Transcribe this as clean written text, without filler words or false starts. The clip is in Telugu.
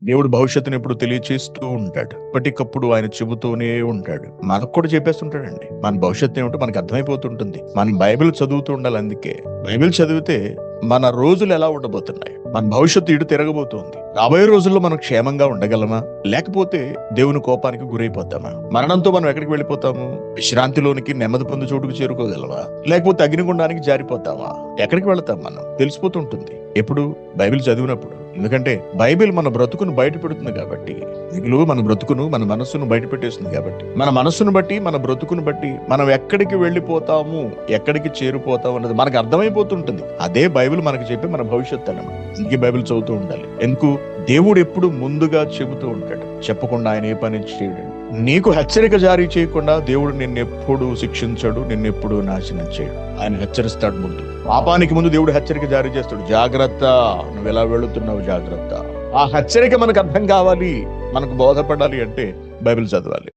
దేవుడు భవిష్యత్తుని ఎప్పుడు తెలియచేస్తూ ఉంటాడు. ఇప్పటికప్పుడు ఆయన చెబుతూనే ఉంటాడు. మనకు కూడా చెప్పేస్తుంటాడండి. మన భవిష్యత్తు ఏమిటో మనకు అర్థమైపోతుంటుంది. మనం బైబిల్ చదువుతూ ఉండాలి. అందుకే బైబిల్ చదివితే మన రోజులు ఎలా ఉండబోతున్నాయి, మన భవిష్యత్తు ఇటు తిరగబోతోంది, రాబోయే రోజుల్లో మనం క్షేమంగా ఉండగలమా, లేకపోతే దేవుని కోపానికి గురైపోతామా, మరణంతో మనం ఎక్కడికి వెళ్ళిపోతాము, విశ్రాంతిలోనికి నెమ్మది పొందు చోటుకు చేరుకోగలమా, లేకపోతే అగ్నిగుండానికి జారిపోతామా, ఎక్కడికి వెళతాం మనం తెలిసిపోతుంటుంది ఎప్పుడు బైబిల్ చదివినప్పుడు. ఎందుకంటే బైబిల్ మన బ్రతుకును బయట పెడుతుంది కాబట్టి, బైబిల్ మన బ్రతుకును మన మనస్సును బయట పెట్టేస్తుంది కాబట్టి, మన మనస్సును బట్టి మన బ్రతుకును బట్టి మనం ఎక్కడికి వెళ్ళిపోతాము, ఎక్కడికి చేరిపోతాము అన్నది మనకు అర్థమైపోతుంటుంది. అదే బైబిల్ మనకు చెప్పి మన భవిష్యత్తు అన్నమాట. ఇంకే బైబిల్ చదువుతూ ఉండాలి. ఎందుకు? దేవుడు ఎప్పుడు ముందుగా చెబుతూ ఉంటాడు. చెప్పకుండా ఆయన ఏ పని చేయడు. నీకు హెచ్చరిక జారీ చేయకుండా దేవుడు నిన్నెప్పుడు శిక్షించడు, నిన్నెప్పుడు నాశనం చేయడు. ఆయన హెచ్చరిస్తాడు. ముందు పాపానికి ముందు దేవుడు హెచ్చరిక జారీ చేస్తాడు. జాగ్రత్త, నువ్వు ఎలా వెళుతున్నావు, జాగ్రత్త. ఆ హెచ్చరిక మనకు అర్థం కావాలి, మనకు బోధపడాలి అంటే బైబిల్ చదవాలి.